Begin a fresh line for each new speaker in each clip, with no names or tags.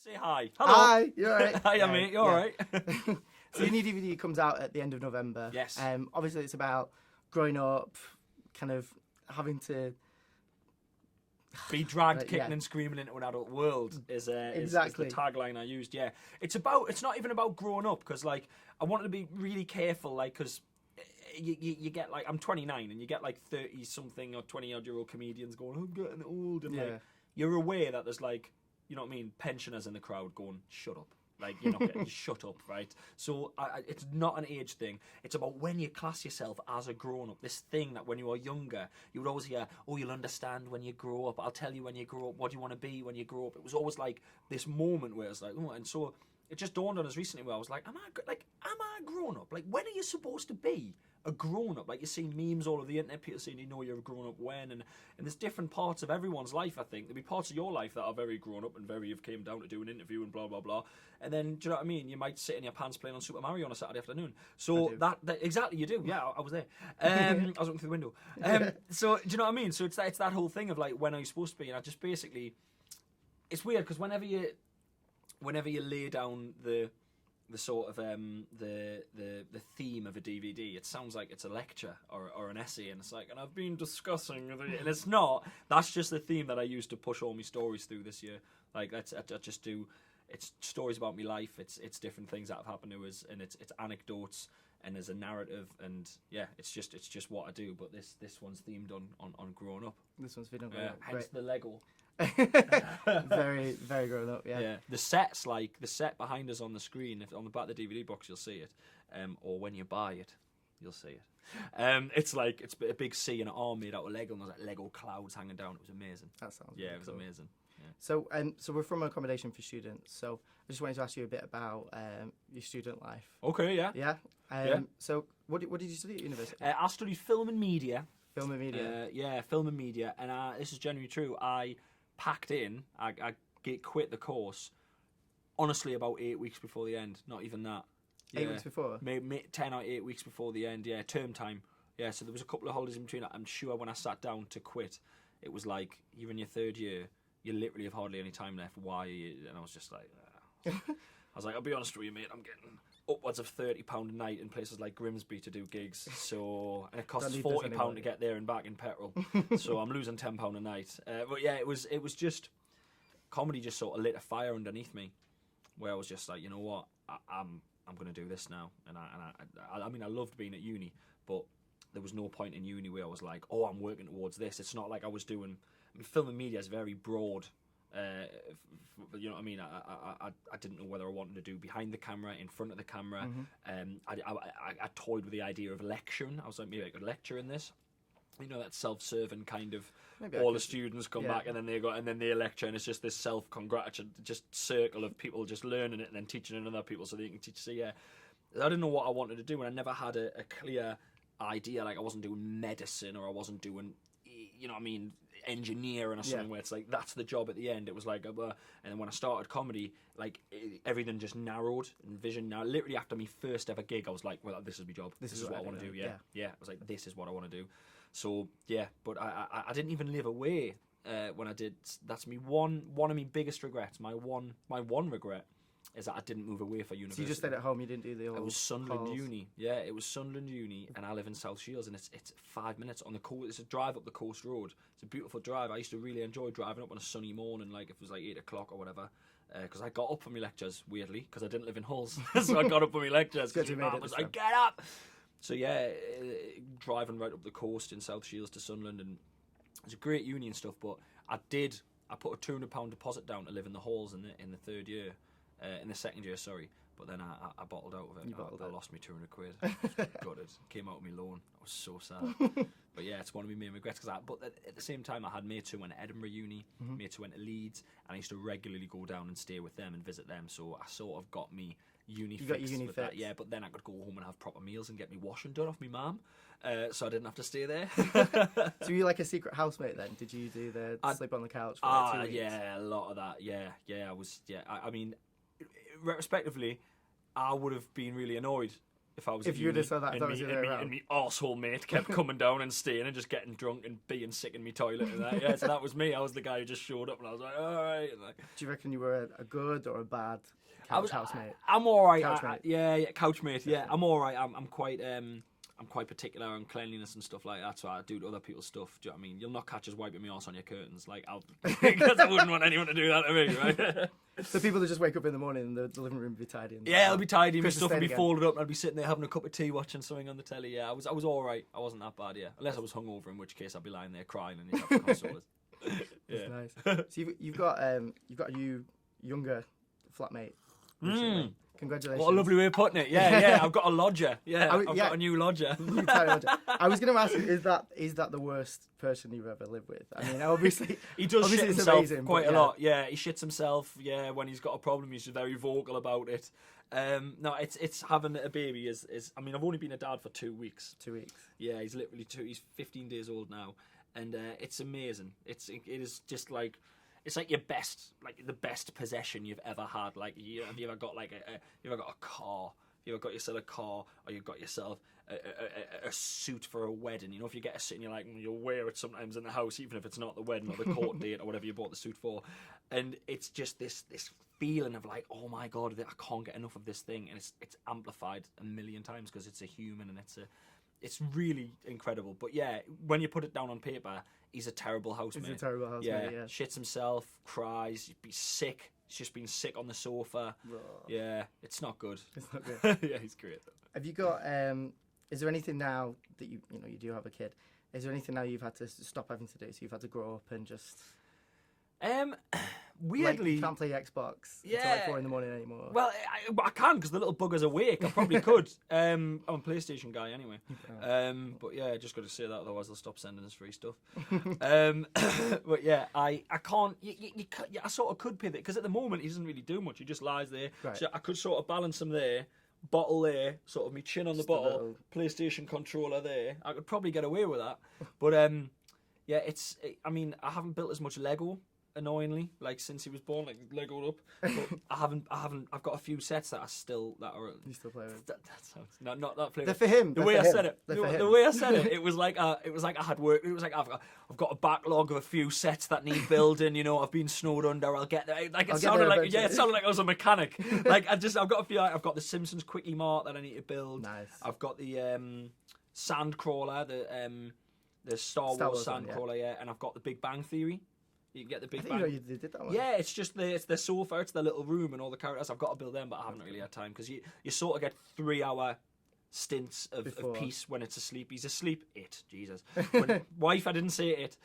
Say hi. Hello.
Hi, you alright?
Hiya, mate. You alright?
So your new DVD comes out at the end of November.
Yes.
Obviously, it's about growing up, kind of having to
Be dragged
Right,
kicking
yeah.
and screaming into an adult world is
Exactly.
the tagline I used. Yeah, it's not even about growing up, because like I wanted to be really careful, like, because you get like, I'm 29 and you get like 30 something or 20 odd year old comedians going, I'm getting old, and
Yeah.
like you're aware that there's like, you know what I mean, pensioners in the crowd going, shut up. Like, you're not getting, shut up, right? So it's not an age thing. It's about when you class yourself as a grown-up. This thing that when you were younger, you would always hear, oh, you'll understand when you grow up. I'll tell you when you grow up what do you want to be when you grow up. It was always like this moment where it's like, oh, and so it just dawned on us recently where I was like, am I a grown-up? Like, when are you supposed to be a grown-up? Like, you see memes all over the internet, people saying, you know, you're a grown-up when, and there's different parts of everyone's life, I think. There'll be parts of your life that are very grown-up and very, you've came down to do an interview and blah, blah, blah. And then, do you know what I mean? You might sit in your pants playing on Super Mario on a Saturday afternoon. So that exactly, you do. Yeah, I was there. I was looking through the window. So, do you know what I mean? So it's that whole thing of like, when are you supposed to be? And I just basically, it's weird because whenever you lay down the sort of the theme of a DVD, it sounds like it's a lecture or an essay, and it's like, and I've been discussing, and it's not. That's just the theme that I used to push all my stories through this year. Like I just do. It's stories about my life. It's different things that have happened to us, and it's anecdotes, and there's a narrative, and yeah, it's just what I do. But this one's themed on growing up.
This one's themed on growing up.
Hence the Lego.
Very, very grown up. Yeah.
The set's like the set behind us on the screen. If on the back of the DVD box, you'll see it, or when you buy it, you'll see it. It's like it's a big sea and an arm made out of Lego, and there's like Lego clouds hanging down. It was amazing.
That sounds
it
really
was
cool.
amazing. Yeah.
So we're from Accommodation for Students. So I just wanted to ask you a bit about your student life.
Okay, yeah.
Yeah.
Yeah.
So what did you study at university?
I studied film and media.
Film and media.
Film and media, and this is genuinely true. I packed in. I quit the course. Honestly, about 8 weeks before the end. Not even that.
8 weeks before.
Maybe 10 or 8 weeks before the end. Yeah, term time. Yeah, so there was a couple of holidays in between. I'm sure when I sat down to quit, it was like, you're in your third year. You literally have hardly any time left. Why are you? And I was just like, I was like, I'll be honest with you, mate. I'm getting upwards of £30 a night in places like Grimsby to do gigs. So, and it costs £40 to get there and back in petrol. So I'm losing £10 a night. But yeah, it was just comedy just sort of lit a fire underneath me, where I was just like, you know what, I'm going to do this now. And I mean, I loved being at uni, but there was no point in uni where I was like, oh, I'm working towards this. It's not like I was doing. I mean, film and media is very broad. You know what I mean? I didn't know whether I wanted to do behind the camera, in front of the camera. I toyed with the idea of lecturing. I was like, maybe I could lecture in this. You know, that self-serving kind of, all the students come back and then they lecture, and it's just this self-congratulatory just circle of people just learning it and then teaching it to other people so they can teach. So yeah, I didn't know what I wanted to do, and I never had a clear idea. Like, I wasn't doing medicine, or I wasn't doing, you know what I mean, engineering or something where it's like, that's the job at the end. It was like, and then when I started comedy, like, everything just narrowed and vision. Now, literally after my first ever gig, I was like, well, this is my job. This is what I want to do. Yeah. I was like, this is what I want to do. So yeah, but I didn't even live away when I did. That's me one of my biggest regrets. My one regret is that I didn't move away for university.
So you just stayed at home. You didn't do the whole.
It was Sunderland
calls.
Uni. Yeah, it was Sunderland Uni, and I live in South Shields, and it's 5 minutes on the coast. It's a drive up the coast road. It's a beautiful drive. I used to really enjoy driving up on a sunny morning, like if it was like 8 o'clock or whatever. Because I got up for my lectures, weirdly, because I didn't live in Hulls, so I got up for my lectures. Because my mum was like, "Get up!" So yeah, driving right up the coast in South Shields to Sunderland, and it's a great uni and stuff. But I put a £200 deposit down to live in the halls in the third year, in the second year, sorry. But then I bottled out of it. I lost me £200. Gutted. Came out of my loan. I was so sad. But yeah, it's one of my main regrets. But at the same time, I had mates who went to Edinburgh Uni, mates who went to Leeds, and I used to regularly go down and stay with them and visit them. So I sort of got me uni fix with that. Yeah, but then I could go home and have proper meals and get me washing done off my mum, so I didn't have to stay there.
So were you like a secret housemate then? Did you do the sleep on the couch for like 2 weeks?
Yeah, a lot of that. Yeah, I was. Yeah, I mean, retrospectively, I would have been really annoyed if I was
If
at
you'd
uni,
have said that,
and
that was the other way around.
and me arsehole mate kept coming down and staying and just getting drunk and being sick in me toilet and that. Yeah, so that was me. I was the guy who just showed up and I was like, all right. And like,
Do you reckon you were a good or a bad housemate?
I'm all right.
Couchmate.
Yeah, couchmate. Yeah, I'm all right. I'm quite particular on cleanliness and stuff like that, so I do to other people's stuff. Do you know what I mean? You'll not catch us wiping me arse on your curtains, like because I wouldn't want anyone to do that to me, right?
So people that just wake up in the morning and the living room would be tidy. And
Yeah, it'll be tidy. My
Christmas
stuff will be
again.
folded up, and I'll be sitting there having a cup of tea, watching something on the telly. Yeah, I was all right. I wasn't that bad. Yeah, unless I was hungover, in which case I'd be lying there crying and you'd have to console us. Yeah,
That's nice. So you've got a new younger flatmate. Recently. Congratulations.
What a lovely way of putting it. Yeah. I've got a lodger. Yeah, I've got a new lodger.
New tiny lodger. I was going to ask you, is that the worst person you've ever lived with? I mean, obviously
he does
obviously
shit
it's
himself
amazing,
quite
but
a lot. Yeah, he shits himself. Yeah, when he's got a problem, he's very vocal about it. No, it's having a baby is. I mean, I've only been a dad for 2 weeks.
2 weeks.
Yeah, he's literally 2. He's 15 days old now, and it's amazing. It is just like. It's like the best possession you've ever had. Like, have you ever got you ever got a car? You ever got yourself a car, or you've got yourself a suit for a wedding? You know, if you get a suit and you're like, you'll wear it sometimes in the house, even if it's not the wedding or the court date or whatever you bought the suit for. And it's just this feeling of like, oh my God, I can't get enough of this thing. And it's amplified a million times because it's a human and it's really incredible. But yeah, when you put it down on paper, he's a terrible housemate.
He's a terrible housemate, yeah.
Shits himself, cries, he'd be sick. He's just been sick on the sofa.
Ugh.
Yeah, it's not good.
It's not good.
Yeah, he's great.
Have you got? Is there anything now that you do have a kid? Is there anything now you've had to stop having to do? So you've had to grow up and just.
Weirdly,
like, you can't play Xbox until like 4 a.m. anymore.
Well, I can because the little bugger's awake. I probably could. I'm a PlayStation guy anyway. But yeah, just got to say that, otherwise they'll stop sending us free stuff. But yeah, I can't. I sort of could pivot because at the moment he doesn't really do much. He just lies there.
Right.
So I could sort of balance him there. Bottle there, sort of me chin on the bottle, PlayStation controller there. I could probably get away with that. But yeah, I mean, I haven't built as much Lego, annoyingly, like since he was born, like Legoed up. But I've got a few sets that are.
You still play with?
That sounds not that flavor.
They're for him.
The way I said it, it was like I had work. It was like I've got a backlog of a few sets that need building. You know, I've been snowed under. I'll get there. Like it sounded like I was a mechanic. Like I've got a few. I've got the Simpsons Quickie Mart that I need to build.
Nice.
I've got the Sandcrawler, the Star Wars Sandcrawler, yeah, and I've got the Big Bang Theory. You can get the Big Bang.
You did that one.
Yeah, it's just the sofa, it's the little room and all the characters. I've got to build them, but I haven't really had time because you sort of get 3-hour stints of peace when it's asleep. He's asleep. Jesus. When wife, I didn't say it.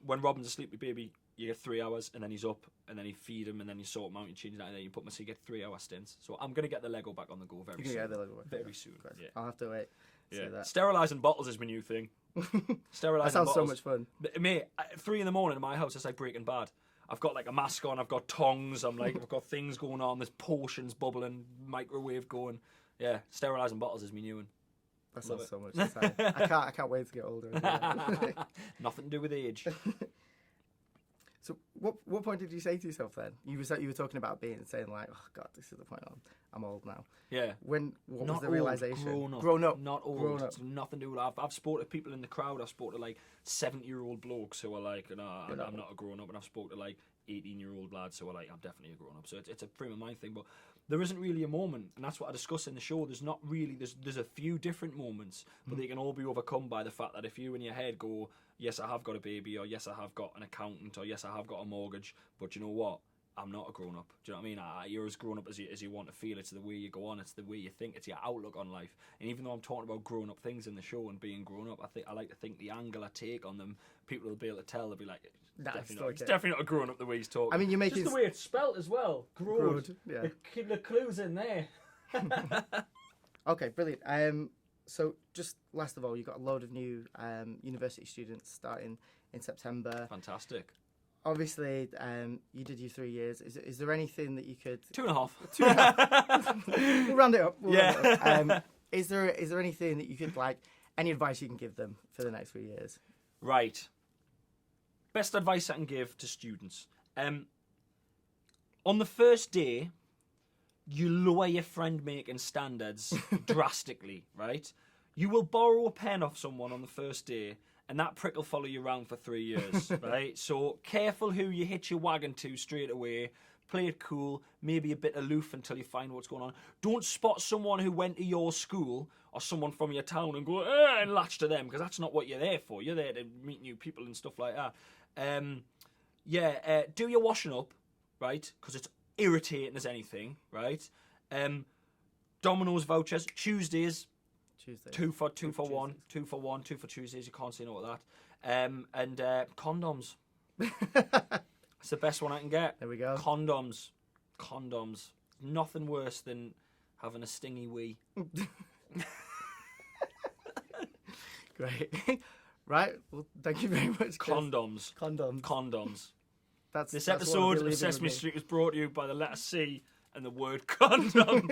When Robin's asleep with baby, you get 3 hours, and then he's up, and then you feed him, and then you sort him out, you change that, and then you put him. So you get 3-hour stints. So I'm gonna get the Lego back on the go very soon.
Get the Lego back.
Very soon.
Yeah. I'll have to wait.
Yeah. Sterilising bottles is my new thing. Sterilising
that sounds
bottles.
so much fun.
But, mate, at 3 a.m. in my house, it's like Breaking Bad. I've got like a mask on, I've got tongs, I've got things going on, there's potions bubbling, microwave going. Yeah, sterilising bottles is me new one.
That sounds so much exciting. I can't wait to get older.
Nothing to do with age.
So what point did you say to yourself then? You were talking about saying like, oh God, this is the point I'm old now.
Yeah.
What was the realisation?
Grown up. Not old. It's nothing to do with that. I've spoken to people in the crowd. I've spoken to like 70-year-old blokes who are like, no, I'm not a grown up. And I've spoken to like 18-year-old lads who are like, I'm definitely a grown up. So it's a frame of mind thing. But there isn't really a moment, and that's what I discuss in the show. There's not really. There's a few different moments, but they can all be overcome by the fact that if you in your head go, yes, I have got a baby, or yes, I have got an accountant, or yes, I have got a mortgage, but you know what? I'm not a grown-up. Do you know what I mean? You're as grown-up as you want to feel. It's the way you go on. It's the way you think. It's your outlook on life. And even though I'm talking about grown-up things in the show and being grown-up, I like to think the angle I take on them, people will be able to tell. They'll be like, it's definitely not a grown-up the way he's talking.
I mean, you're making...
Just the way it's spelt as well. Growed.
Yeah.
The clue's in there.
Okay, brilliant. So just last of all, you've got a load of new university students starting in September.
Fantastic.
Obviously, you did your 3 years. Is there anything that you could...
2.5.
2.5. We'll round it up. Is there anything that you could, like, any advice you can give them for the next 3 years?
Right. Best advice I can give to students. On the first day, you lower your friend-making standards drastically, right? You will borrow a pen off someone on the first day, and that prick will follow you around for 3 years, right? So careful who you hitch your wagon to straight away. Play it cool, maybe a bit aloof until you find what's going on. Don't spot someone who went to your school or someone from your town and go and latch to them, because that's not what you're there for. You're there to meet new people and stuff like that. Do your washing up, right? Because it's irritating as anything, right? Domino's vouchers, Tuesdays. 2 for 1, 2 for 1, 2 for Tuesdays. You can't say no to that. And condoms. It's the best one I can get.
There we go.
Condoms. Nothing worse than having a stingy wee.
Great. Right. Well, thank you very much.
Condoms.
This
episode of Sesame Street was brought to you by the letter C and the word condom.